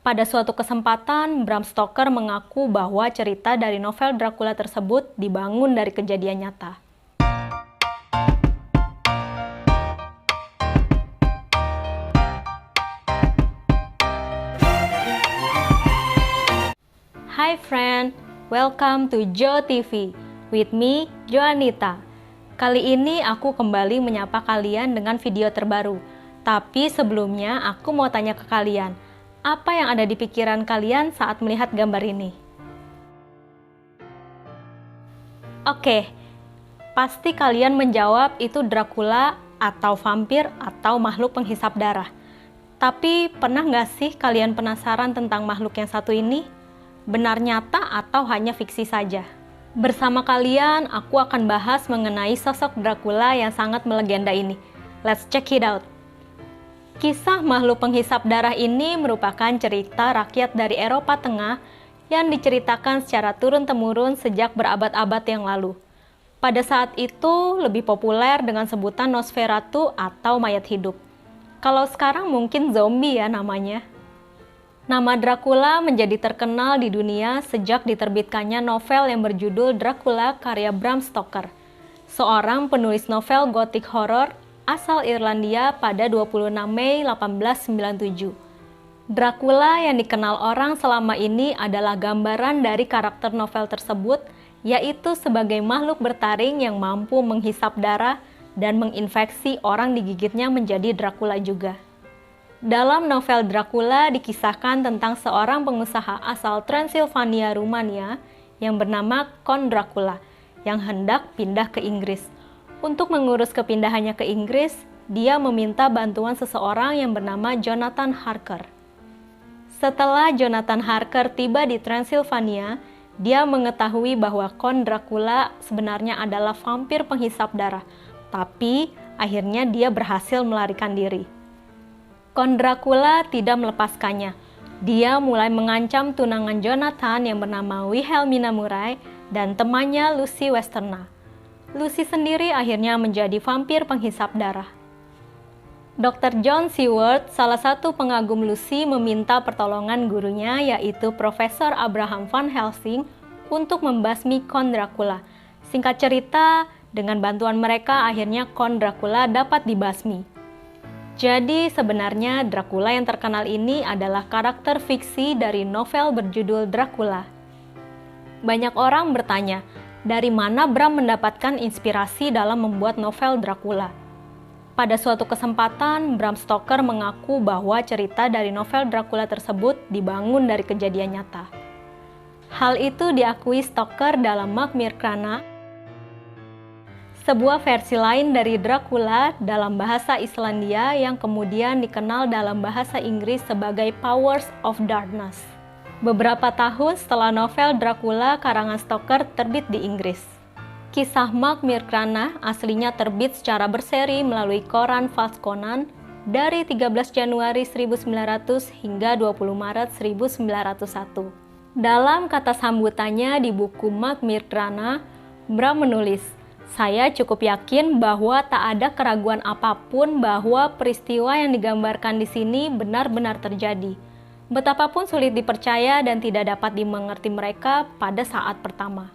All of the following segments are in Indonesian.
Pada suatu kesempatan, Bram Stoker mengaku bahwa cerita dari novel Dracula tersebut dibangun dari kejadian nyata. Hi friend, welcome to Jo TV with me, Joanita. Kali ini aku kembali menyapa kalian dengan video terbaru. Tapi sebelumnya aku mau tanya ke kalian, apa yang ada di pikiran kalian saat melihat gambar ini? Oke, pasti kalian menjawab itu Dracula atau vampir atau makhluk penghisap darah. Tapi pernah nggak sih kalian penasaran tentang makhluk yang satu ini? Benar nyata atau hanya fiksi saja? Bersama kalian, aku akan bahas mengenai sosok Dracula yang sangat melegenda ini. Let's check it out. Kisah makhluk penghisap darah ini merupakan cerita rakyat dari Eropa Tengah yang diceritakan secara turun-temurun sejak berabad-abad yang lalu. Pada saat itu lebih populer dengan sebutan Nosferatu atau mayat hidup. Kalau sekarang mungkin zombie ya namanya. Nama Dracula menjadi terkenal di dunia sejak diterbitkannya novel yang berjudul Dracula karya Bram Stoker, seorang penulis novel gothic horror asal Irlandia pada 26 Mei 1897. Dracula yang dikenal orang selama ini adalah gambaran dari karakter novel tersebut, yaitu sebagai makhluk bertaring yang mampu menghisap darah dan menginfeksi orang digigitnya menjadi Dracula juga. Dalam novel Dracula dikisahkan tentang seorang pengusaha asal Transilvania, Rumania yang bernama Count Dracula yang hendak pindah ke Inggris. Untuk mengurus kepindahannya ke Inggris, dia meminta bantuan seseorang yang bernama Jonathan Harker. Setelah Jonathan Harker tiba di Transilvania, dia mengetahui bahwa Count Dracula sebenarnya adalah vampir penghisap darah, tapi akhirnya dia berhasil melarikan diri. Count Dracula tidak melepaskannya. Dia mulai mengancam tunangan Jonathan yang bernama Wilhelmina Murray dan temannya Lucy Westerna. Lucy sendiri akhirnya menjadi vampir penghisap darah. Dr. John Seward, salah satu pengagum Lucy, meminta pertolongan gurunya yaitu Profesor Abraham Van Helsing untuk membasmi Count Dracula. Singkat cerita, dengan bantuan mereka akhirnya Count Dracula dapat dibasmi. Jadi sebenarnya Dracula yang terkenal ini adalah karakter fiksi dari novel berjudul Dracula. Banyak orang bertanya, dari mana Bram mendapatkan inspirasi dalam membuat novel Dracula? Pada suatu kesempatan, Bram Stoker mengaku bahwa cerita dari novel Dracula tersebut dibangun dari kejadian nyata. Hal itu diakui Stoker dalam Magmirkrana, sebuah versi lain dari Dracula dalam bahasa Islandia yang kemudian dikenal dalam bahasa Inggris sebagai Powers of Darkness. Beberapa tahun setelah novel Dracula karangan Stoker terbit di Inggris. Kisah Magmirkrana aslinya terbit secara berseri melalui koran Valskonan dari 13 Januari 1900 hingga 20 Maret 1901. Dalam kata sambutannya di buku Magmirkrana, Bram menulis, "Saya cukup yakin bahwa tak ada keraguan apapun bahwa peristiwa yang digambarkan di sini benar-benar terjadi. Betapapun sulit dipercaya dan tidak dapat dimengerti mereka pada saat pertama."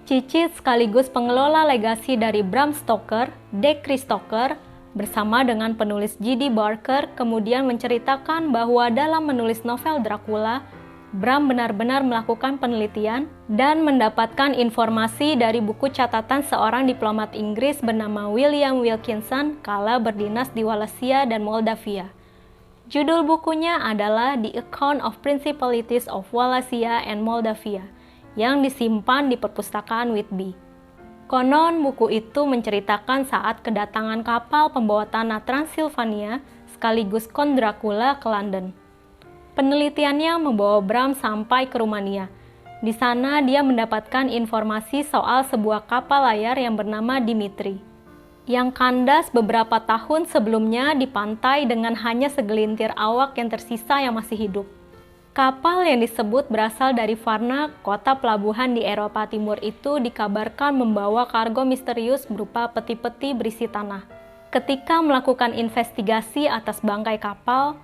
Cicit sekaligus pengelola legasi dari Bram Stoker, Dick Stoker, bersama dengan penulis J.D. Barker kemudian menceritakan bahwa dalam menulis novel Dracula, Bram benar-benar melakukan penelitian dan mendapatkan informasi dari buku catatan seorang diplomat Inggris bernama William Wilkinson kala berdinas di Wallachia dan Moldavia. Judul bukunya adalah The Account of Principalities of Wallachia and Moldavia yang disimpan di perpustakaan Whitby. Konon buku itu menceritakan saat kedatangan kapal pembawa tanah Transilvania sekaligus Count Dracula ke London. Penelitiannya membawa Bram sampai ke Rumania. Di sana dia mendapatkan informasi soal sebuah kapal layar yang bernama Dimitri, yang kandas beberapa tahun sebelumnya di pantai dengan hanya segelintir awak yang tersisa yang masih hidup. Kapal yang disebut berasal dari Varna, kota pelabuhan di Eropa Timur itu dikabarkan membawa kargo misterius berupa peti-peti berisi tanah. Ketika melakukan investigasi atas bangkai kapal,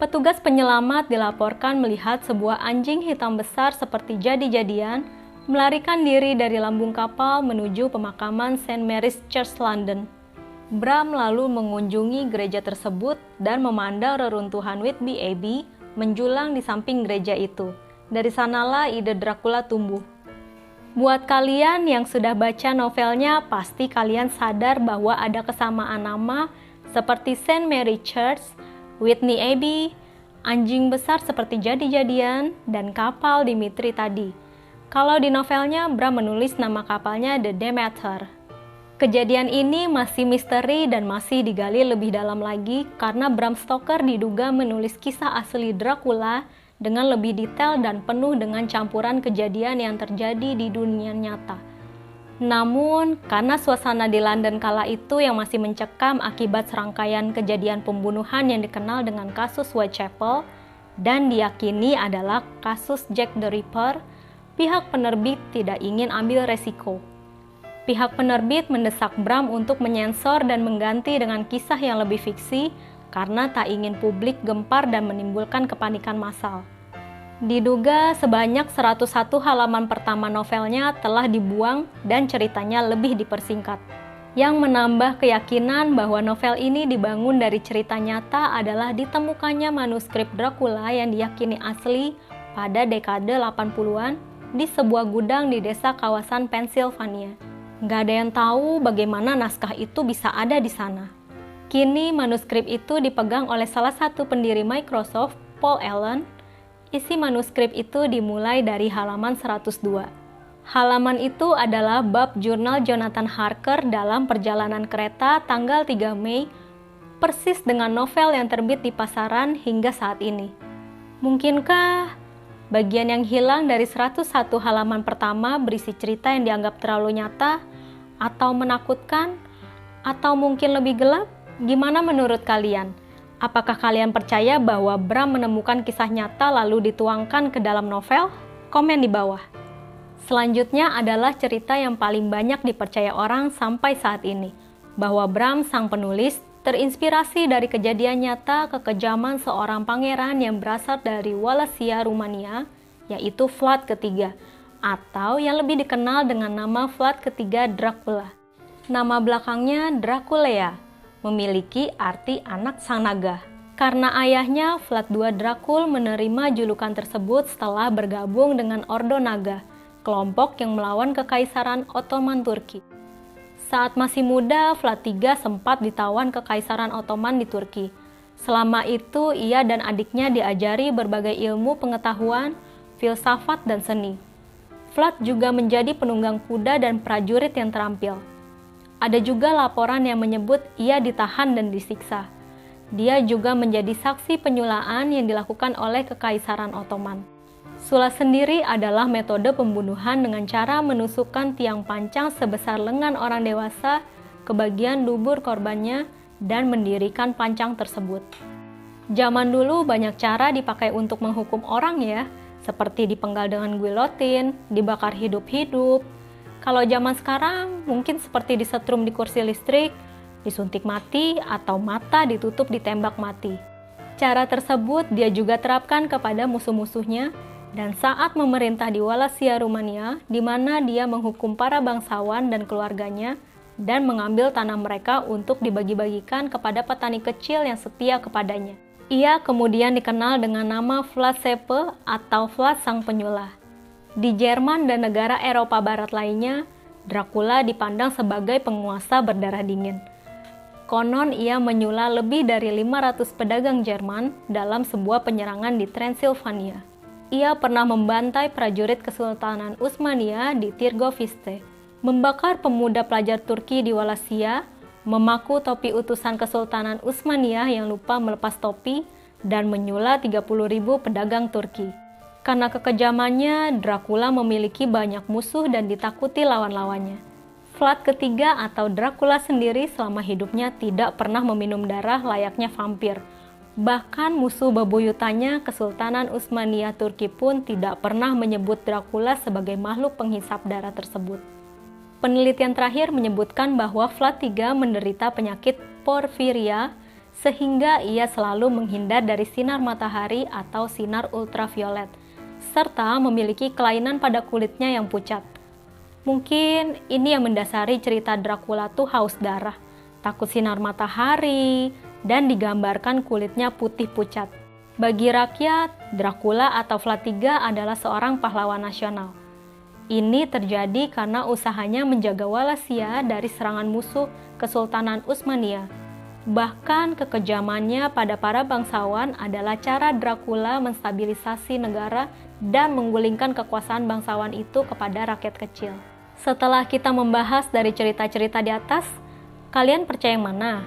Petugas penyelamat dilaporkan melihat sebuah anjing hitam besar seperti jadi-jadian melarikan diri dari lambung kapal menuju pemakaman St. Mary's Church, London. Bram lalu mengunjungi gereja tersebut dan memandang reruntuhan Whitby Abbey menjulang di samping gereja itu. Dari sanalah ide Dracula tumbuh. Buat kalian yang sudah baca novelnya, pasti kalian sadar bahwa ada kesamaan nama seperti St. Mary Church, Whitby Abbey, anjing besar seperti jadi-jadian, dan kapal Dimitri tadi. Kalau di novelnya, Bram menulis nama kapalnya The Demeter. Kejadian ini masih misteri dan masih digali lebih dalam lagi karena Bram Stoker diduga menulis kisah asli Dracula dengan lebih detail dan penuh dengan campuran kejadian yang terjadi di dunia nyata. Namun, karena suasana di London kala itu yang masih mencekam akibat serangkaian kejadian pembunuhan yang dikenal dengan kasus Whitechapel dan diyakini adalah kasus Jack the Ripper, pihak penerbit tidak ingin ambil resiko. Pihak penerbit mendesak Bram untuk menyensor dan mengganti dengan kisah yang lebih fiksi karena tak ingin publik gempar dan menimbulkan kepanikan massal. Diduga sebanyak 101 halaman pertama novelnya telah dibuang dan ceritanya lebih dipersingkat. Yang menambah keyakinan bahwa novel ini dibangun dari cerita nyata adalah ditemukannya manuskrip Dracula yang diyakini asli pada dekade 80-an di sebuah gudang di desa kawasan Pennsylvania. Gak ada yang tahu bagaimana naskah itu bisa ada di sana. Kini manuskrip itu dipegang oleh salah satu pendiri Microsoft, Paul Allen. Isi manuskrip itu dimulai dari halaman 102. Halaman itu adalah bab jurnal Jonathan Harker dalam perjalanan kereta tanggal 3 Mei, persis dengan novel yang terbit di pasaran hingga saat ini. Mungkinkah bagian yang hilang dari 101 halaman pertama berisi cerita yang dianggap terlalu nyata, atau menakutkan, atau mungkin lebih gelap? Gimana menurut kalian? Apakah kalian percaya bahwa Bram menemukan kisah nyata lalu dituangkan ke dalam novel? Komen di bawah. Selanjutnya adalah cerita yang paling banyak dipercaya orang sampai saat ini, bahwa Bram sang penulis terinspirasi dari kejadian nyata kekejaman seorang pangeran yang berasal dari Wallachia, Rumania, yaitu Vlad ketiga, atau yang lebih dikenal dengan nama Vlad ketiga Dracula. Nama belakangnya Draculea, memiliki arti anak sang naga. Karena ayahnya, Vlad II Dracul menerima julukan tersebut setelah bergabung dengan Ordo Naga, kelompok yang melawan Kekaisaran Ottoman Turki. Saat masih muda, Vlad III sempat ditawan Kekaisaran Ottoman di Turki. Selama itu, ia dan adiknya diajari berbagai ilmu pengetahuan, filsafat, dan seni. Vlad juga menjadi penunggang kuda dan prajurit yang terampil. Ada juga laporan yang menyebut ia ditahan dan disiksa. Dia juga menjadi saksi penyulaan yang dilakukan oleh Kekaisaran Ottoman. Sula sendiri adalah metode pembunuhan dengan cara menusukkan tiang pancang sebesar lengan orang dewasa ke bagian dubur korbannya dan mendirikan pancang tersebut. Zaman dulu banyak cara dipakai untuk menghukum orang ya, seperti dipenggal dengan guillotine, dibakar hidup-hidup. Kalau zaman sekarang, mungkin seperti disetrum di kursi listrik, disuntik mati, atau mata ditutup ditembak mati. Cara tersebut dia juga terapkan kepada musuh-musuhnya, dan saat memerintah di Wallachia, Rumania, di mana dia menghukum para bangsawan dan keluarganya, dan mengambil tanah mereka untuk dibagi-bagikan kepada petani kecil yang setia kepadanya. Ia kemudian dikenal dengan nama Vlad Sepe atau Vlad Sang Penyulah. Di Jerman dan negara Eropa Barat lainnya, Dracula dipandang sebagai penguasa berdarah dingin. Konon ia menyulah lebih dari 500 pedagang Jerman dalam sebuah penyerangan di Transilvania. Ia pernah membantai prajurit Kesultanan Utsmania di Tirgoviste, membakar pemuda pelajar Turki di Wallachia, memaku topi utusan Kesultanan Utsmania yang lupa melepas topi, dan menyulah 30.000 pedagang Turki. Karena kekejamannya, Dracula memiliki banyak musuh dan ditakuti lawan-lawannya. Vlad ketiga atau Dracula sendiri selama hidupnya tidak pernah meminum darah layaknya vampir. Bahkan musuh bebuyutannya, Kesultanan Utsmania Turki pun tidak pernah menyebut Dracula sebagai makhluk penghisap darah tersebut. Penelitian terakhir menyebutkan bahwa Vlad III menderita penyakit porfiria sehingga ia selalu menghindar dari sinar matahari atau sinar ultraviolet, serta memiliki kelainan pada kulitnya yang pucat. Mungkin ini yang mendasari cerita Dracula tuh haus darah, takut sinar matahari, dan digambarkan kulitnya putih pucat. Bagi rakyat, Dracula atau Vlad III adalah seorang pahlawan nasional. Ini terjadi karena usahanya menjaga Wallachia dari serangan musuh Kesultanan Utsmania. Bahkan kekejamannya pada para bangsawan adalah cara Dracula menstabilisasi negara dan menggulingkan kekuasaan bangsawan itu kepada rakyat kecil. Setelah kita membahas dari cerita-cerita di atas, kalian percaya yang mana?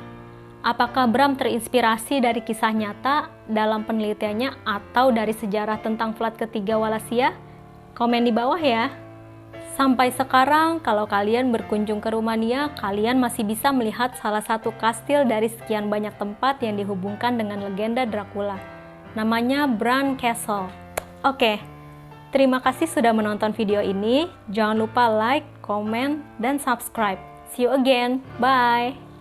Apakah Bram terinspirasi dari kisah nyata dalam penelitiannya atau dari sejarah tentang Vlad ketiga Wallachia? Komen di bawah ya. Sampai sekarang, kalau kalian berkunjung ke Rumania, kalian masih bisa melihat salah satu kastil dari sekian banyak tempat yang dihubungkan dengan legenda Dracula. Namanya Bran Castle. Oke, terima kasih sudah menonton video ini. Jangan lupa like, comment, dan subscribe. See you again. Bye!